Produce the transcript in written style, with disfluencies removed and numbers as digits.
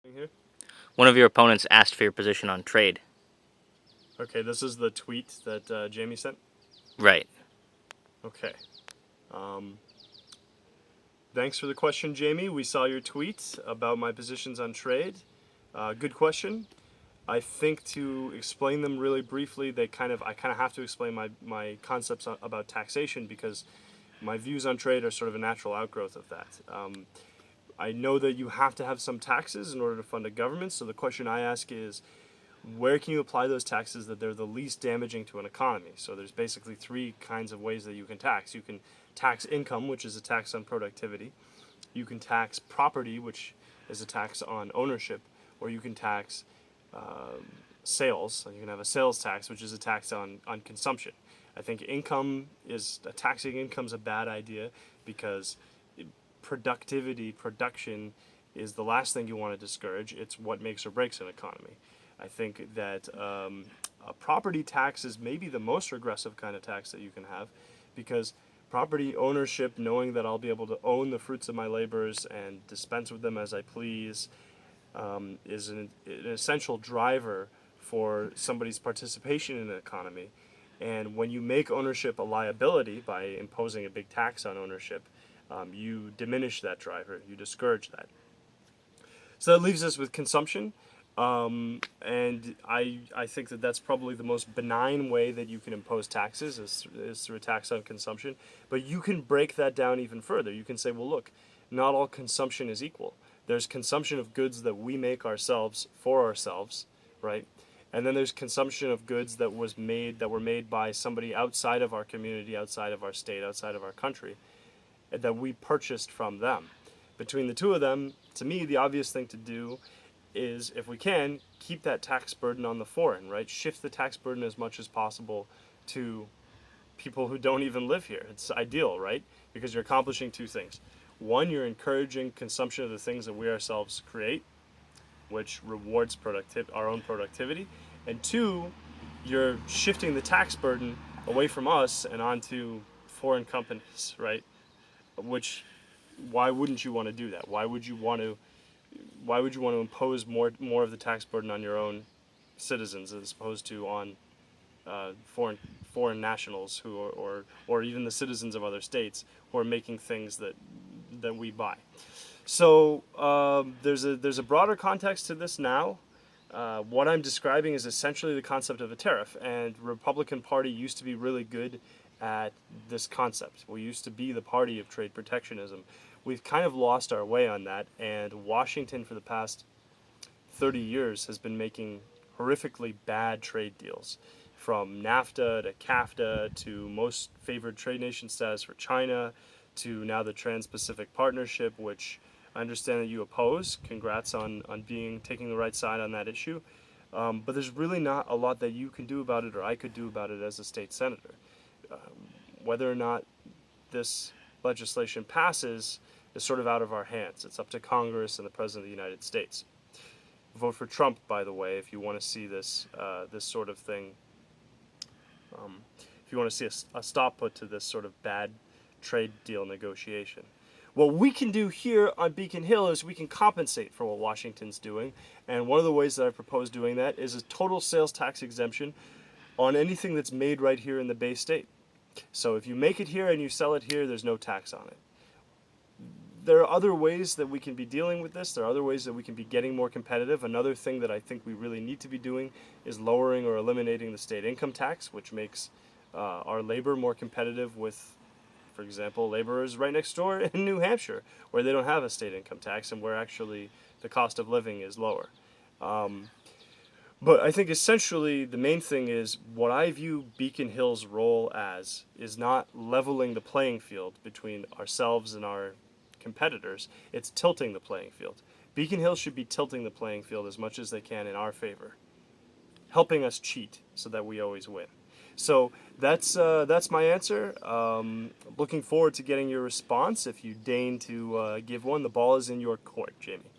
Here. One of your opponents asked for your position on trade. Okay, this is the tweet that Jamie sent. Right. Okay. Um, Thanks for the question, Jamie. We saw your tweet about my positions on trade. Good question. I think to explain them really briefly, I kind of have to explain my concepts about taxation because my views on trade are sort of a natural outgrowth of that. I know that you have to have some taxes in order to fund a government. So the question I ask is, where can you apply those taxes that they're the least damaging to an economy? So there's basically three kinds of ways that you can tax. You can tax income, which is a tax on productivity. You can tax property, which is a tax on ownership, or you can tax sales. You can have a sales tax, which is a tax on consumption. I think taxing income is a bad idea because production is the last thing you want to discourage. It's what makes or breaks an economy. I think that a property tax is maybe the most regressive kind of tax that you can have because property ownership, knowing that I'll be able to own the fruits of my labors and dispense with them as I please, is an essential driver for somebody's participation in an economy. And when you make ownership a liability by imposing a big tax on ownership, you diminish that driver, you discourage that. So that leaves us with consumption. And I think that that's probably the most benign way that you can impose taxes is through a tax on consumption. But you can break that down even further. You can say, well, look, not all consumption is equal. There's consumption of goods that we make ourselves for ourselves, right? And then there's consumption of goods that were made by somebody outside of our community, outside of our state, outside of our country, that we purchased from them. Between the two of them, to me, the obvious thing to do is, if we can, keep that tax burden on the foreign, right? Shift the tax burden as much as possible to people who don't even live here. It's ideal, right? Because you're accomplishing two things. One, you're encouraging consumption of the things that we ourselves create, which rewards our own productivity. And two, you're shifting the tax burden away from us and onto foreign companies, right? Which, why wouldn't you want to do that? Why would you want to impose more of the tax burden on your own citizens as opposed to on foreign nationals or even the citizens of other states who are making things that we buy? So there's a broader context to this now. What I'm describing is essentially the concept of a tariff, and the Republican Party used to be really good at this concept. We used to be the party of trade protectionism. We've kind of lost our way on that, and Washington for the past 30 years has been making horrifically bad trade deals, from NAFTA to CAFTA to most favored trade nation status for China to now the Trans-Pacific Partnership, which I understand that you oppose. Congrats on taking the right side on that issue. But there's really not a lot that you can do about it or I could do about it as a state senator. Whether or not this legislation passes is sort of out of our hands. It's up to Congress and the President of the United States. Vote for Trump, by the way, if you want to see this sort of thing. If you want to see a stop put to this sort of bad trade deal negotiation. What we can do here on Beacon Hill is we can compensate for what Washington's doing, and one of the ways that I propose doing that is a total sales tax exemption on anything that's made right here in the Bay State. So if you make it here and you sell it here, there's no tax on it. There are other ways that we can be dealing with this. There are other ways that we can be getting more competitive. Another thing that I think we really need to be doing is lowering or eliminating the state income tax, which makes our labor more competitive with, for example, laborers right next door in New Hampshire, where they don't have a state income tax and where actually the cost of living is lower. But I think essentially the main thing is what I view Beacon Hill's role as is not leveling the playing field between ourselves and our competitors. It's tilting the playing field. Beacon Hill should be tilting the playing field as much as they can in our favor, helping us cheat so that we always win. So that's my answer. Looking forward to getting your response. If you deign to give one, the ball is in your court, Jamie.